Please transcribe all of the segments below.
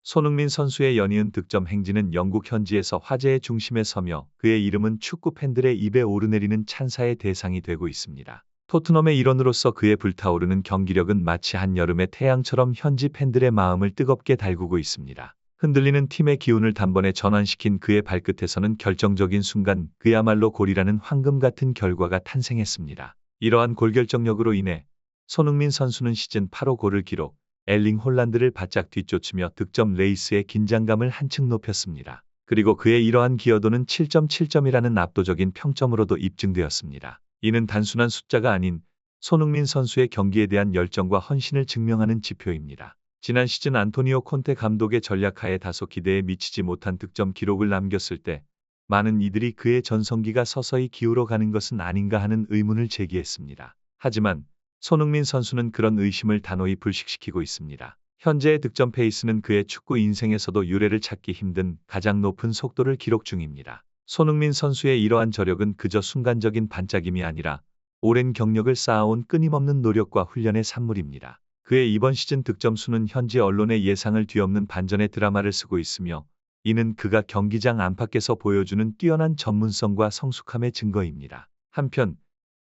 손흥민 선수의 연이은 득점 행진은 영국 현지에서 화제의 중심에 서며 그의 이름은 축구 팬들의 입에 오르내리는 찬사의 대상이 되고 있습니다. 토트넘의 일원으로서 그의 불타오르는 경기력은 마치 한여름의 태양처럼 현지 팬들의 마음을 뜨겁게 달구고 있습니다. 흔들리는 팀의 기운을 단번에 전환시킨 그의 발끝에서는 결정적인 순간 그야말로 골이라는 황금 같은 결과가 탄생했습니다. 이러한 골결정력으로 인해 손흥민 선수는 시즌 8호 골을 기록, 엘링 홀란드를 바짝 뒤쫓으며 득점 레이스의 긴장감을 한층 높였습니다. 그리고 그의 이러한 기여도는 7.7점이라는 압도적인 평점으로도 입증되었습니다. 이는 단순한 숫자가 아닌 손흥민 선수의 경기에 대한 열정과 헌신을 증명하는 지표입니다. 지난 시즌 안토니오 콘테 감독의 전략하에 다소 기대에 미치지 못한 득점 기록을 남겼을 때 많은 이들이 그의 전성기가 서서히 기울어가는 것은 아닌가 하는 의문을 제기했습니다. 하지만 손흥민 선수는 그런 의심을 단호히 불식시키고 있습니다. 현재의 득점 페이스는 그의 축구 인생에서도 유례를 찾기 힘든 가장 높은 속도를 기록 중입니다. 손흥민 선수의 이러한 저력은 그저 순간적인 반짝임이 아니라 오랜 경력을 쌓아온 끊임없는 노력과 훈련의 산물입니다. 그의 이번 시즌 득점 수는 현지 언론의 예상을 뒤엎는 반전의 드라마를 쓰고 있으며 이는 그가 경기장 안팎에서 보여주는 뛰어난 전문성과 성숙함의 증거입니다. 한편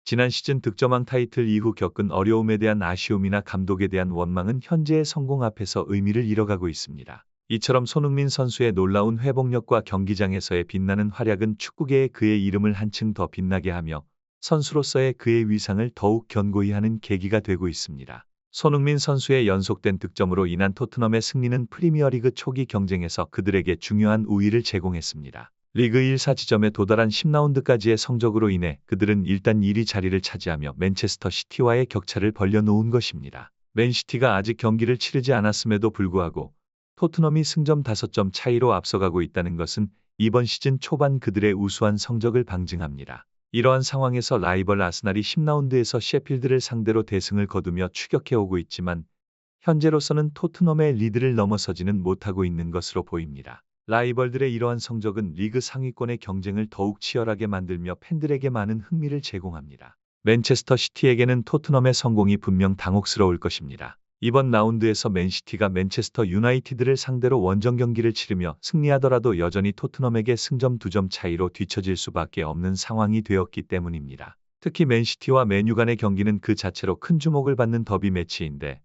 지난 시즌 득점왕 타이틀 이후 겪은 어려움에 대한 아쉬움이나 감독에 대한 원망은 현재의 성공 앞에서 의미를 잃어가고 있습니다. 이처럼 손흥민 선수의 놀라운 회복력과 경기장에서의 빛나는 활약은 축구계에 그의 이름을 한층 더 빛나게 하며 선수로서의 그의 위상을 더욱 견고히 하는 계기가 되고 있습니다. 손흥민 선수의 연속된 득점으로 인한 토트넘의 승리는 프리미어리그 초기 경쟁에서 그들에게 중요한 우위를 제공했습니다. 리그 1사 지점에 도달한 10라운드까지의 성적으로 인해 그들은 일단 1위 자리를 차지하며 맨체스터 시티와의 격차를 벌려놓은 것입니다. 맨시티가 아직 경기를 치르지 않았음에도 불구하고 토트넘이 승점 5점 차이로 앞서가고 있다는 것은 이번 시즌 초반 그들의 우수한 성적을 방증합니다. 이러한 상황에서 라이벌 아스날이 10라운드에서 셰필드를 상대로 대승을 거두며 추격해오고 있지만 현재로서는 토트넘의 리드를 넘어서지는 못하고 있는 것으로 보입니다. 라이벌들의 이러한 성적은 리그 상위권의 경쟁을 더욱 치열하게 만들며 팬들에게 많은 흥미를 제공합니다. 맨체스터 시티에게는 토트넘의 성공이 분명 당혹스러울 것입니다. 이번 라운드에서 맨시티가 맨체스터 유나이티드를 상대로 원정 경기를 치르며 승리하더라도 여전히 토트넘에게 승점 2점 차이로 뒤처질 수밖에 없는 상황이 되었기 때문입니다. 특히 맨시티와 맨유 간의 경기는 그 자체로 큰 주목을 받는 더비 매치인데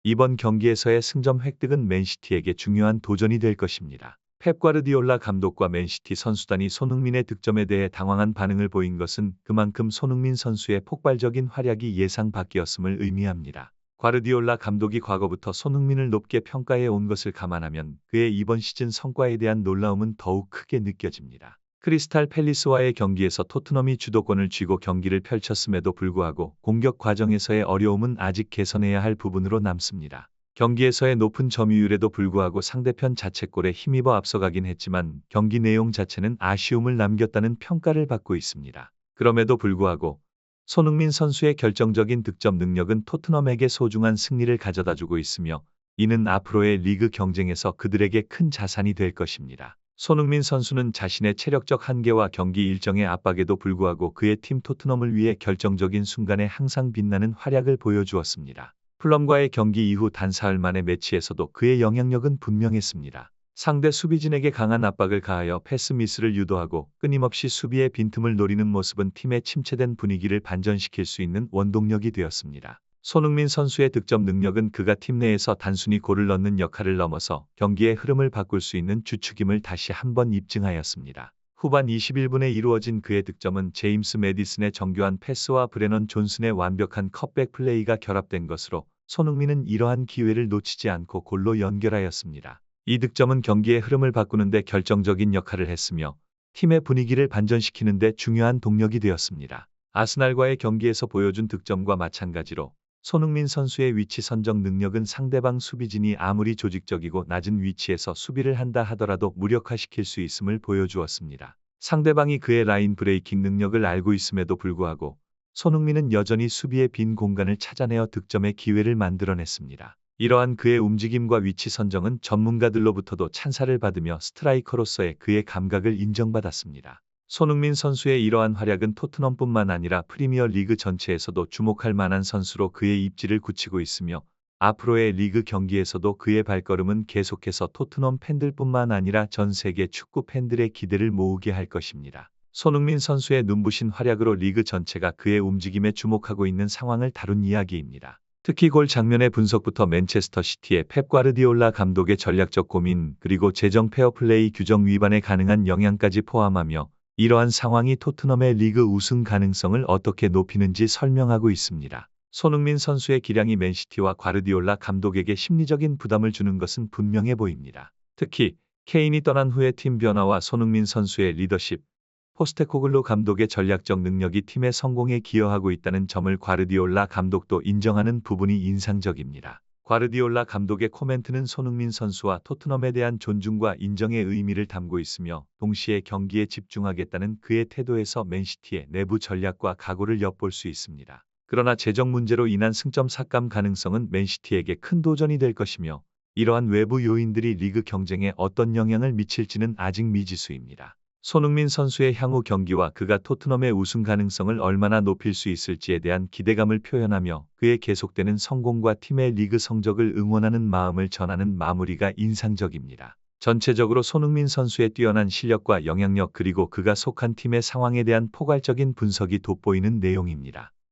이번 경기에서의 승점 획득은 맨시티에게 중요한 도전이 될 것입니다. 펩 과르디올라 감독과 맨시티 선수단이 손흥민의 득점에 대해 당황한 반응을 보인 것은 그만큼 손흥민 선수의 폭발적인 활약이 예상 밖이었음을 의미합니다. 과르디올라 감독이 과거부터 손흥민을 높게 평가해 온 것을 감안하면 그의 이번 시즌 성과에 대한 놀라움은 더욱 크게 느껴집니다. 크리스탈 팰리스와의 경기에서 토트넘이 주도권을 쥐고 경기를 펼쳤음에도 불구하고 공격 과정에서의 어려움은 아직 개선해야 할 부분으로 남습니다. 경기에서의 높은 점유율에도 불구하고 상대편 자책골에 힘입어 앞서가긴 했지만 경기 내용 자체는 아쉬움을 남겼다는 평가를 받고 있습니다. 그럼에도 불구하고 손흥민 선수의 결정적인 득점 능력은 토트넘에게 소중한 승리를 가져다주고 있으며 이는 앞으로의 리그 경쟁에서 그들에게 큰 자산이 될 것입니다. 손흥민 선수는 자신의 체력적 한계와 경기 일정의 압박에도 불구하고 그의 팀 토트넘을 위해 결정적인 순간에 항상 빛나는 활약을 보여주었습니다. 풀럼과의 경기 이후 단 사흘 만의 매치에서도 그의 영향력은 분명했습니다. 상대 수비진에게 강한 압박을 가하여 패스 미스를 유도하고 끊임없이 수비의 빈틈을 노리는 모습은 팀의 침체된 분위기를 반전시킬 수 있는 원동력이 되었습니다. 손흥민 선수의 득점 능력은 그가 팀 내에서 단순히 골을 넣는 역할을 넘어서 경기의 흐름을 바꿀 수 있는 주축임을 다시 한번 입증하였습니다. 후반 21분에 이루어진 그의 득점은 제임스 매디슨의 정교한 패스와 브레넌 존슨의 완벽한 컷백 플레이가 결합된 것으로 손흥민은 이러한 기회를 놓치지 않고 골로 연결하였습니다. 이 득점은 경기의 흐름을 바꾸는 데 결정적인 역할을 했으며 팀의 분위기를 반전시키는 데 중요한 동력이 되었습니다. 아스날과의 경기에서 보여준 득점과 마찬가지로 손흥민 선수의 위치 선정 능력은 상대방 수비진이 아무리 조직적이고 낮은 위치에서 수비를 한다 하더라도 무력화시킬 수 있음을 보여주었습니다. 상대방이 그의 라인 브레이킹 능력을 알고 있음에도 불구하고 손흥민은 여전히 수비의 빈 공간을 찾아내어 득점의 기회를 만들어냈습니다. 이러한 그의 움직임과 위치 선정은 전문가들로부터도 찬사를 받으며 스트라이커로서의 그의 감각을 인정받았습니다. 손흥민 선수의 이러한 활약은 토트넘뿐만 아니라 프리미어 리그 전체에서도 주목할 만한 선수로 그의 입지를 굳히고 있으며 앞으로의 리그 경기에서도 그의 발걸음은 계속해서 토트넘 팬들뿐만 아니라 전 세계 축구 팬들의 기대를 모으게 할 것입니다. 손흥민 선수의 눈부신 활약으로 리그 전체가 그의 움직임에 주목하고 있는 상황을 다룬 이야기입니다. 특히 골 장면의 분석부터 맨체스터 시티의 펩 과르디올라 감독의 전략적 고민, 그리고 재정 페어플레이 규정 위반에 가능한 영향까지 포함하며 이러한 상황이 토트넘의 리그 우승 가능성을 어떻게 높이는지 설명하고 있습니다. 손흥민 선수의 기량이 맨시티와 과르디올라 감독에게 심리적인 부담을 주는 것은 분명해 보입니다. 특히 케인이 떠난 후의 팀 변화와 손흥민 선수의 리더십, 포스테코글루 감독의 전략적 능력이 팀의 성공에 기여하고 있다는 점을 과르디올라 감독도 인정하는 부분이 인상적입니다. 과르디올라 감독의 코멘트는 손흥민 선수와 토트넘에 대한 존중과 인정의 의미를 담고 있으며 동시에 경기에 집중하겠다는 그의 태도에서 맨시티의 내부 전략과 각오를 엿볼 수 있습니다. 그러나 재정 문제로 인한 승점 삭감 가능성은 맨시티에게 큰 도전이 될 것이며 이러한 외부 요인들이 리그 경쟁에 어떤 영향을 미칠지는 아직 미지수입니다. 손흥민 선수의 향후 경기와 그가 토트넘의 우승 가능성을 얼마나 높일 수 있을지에 대한 기대감을 표현하며 그의 계속되는 성공과 팀의 리그 성적을 응원하는 마음을 전하는 마무리가 인상적입니다. 전체적으로 손흥민 선수의 뛰어난 실력과 영향력, 그리고 그가 속한 팀의 상황에 대한 포괄적인 분석이 돋보이는 내용입니다.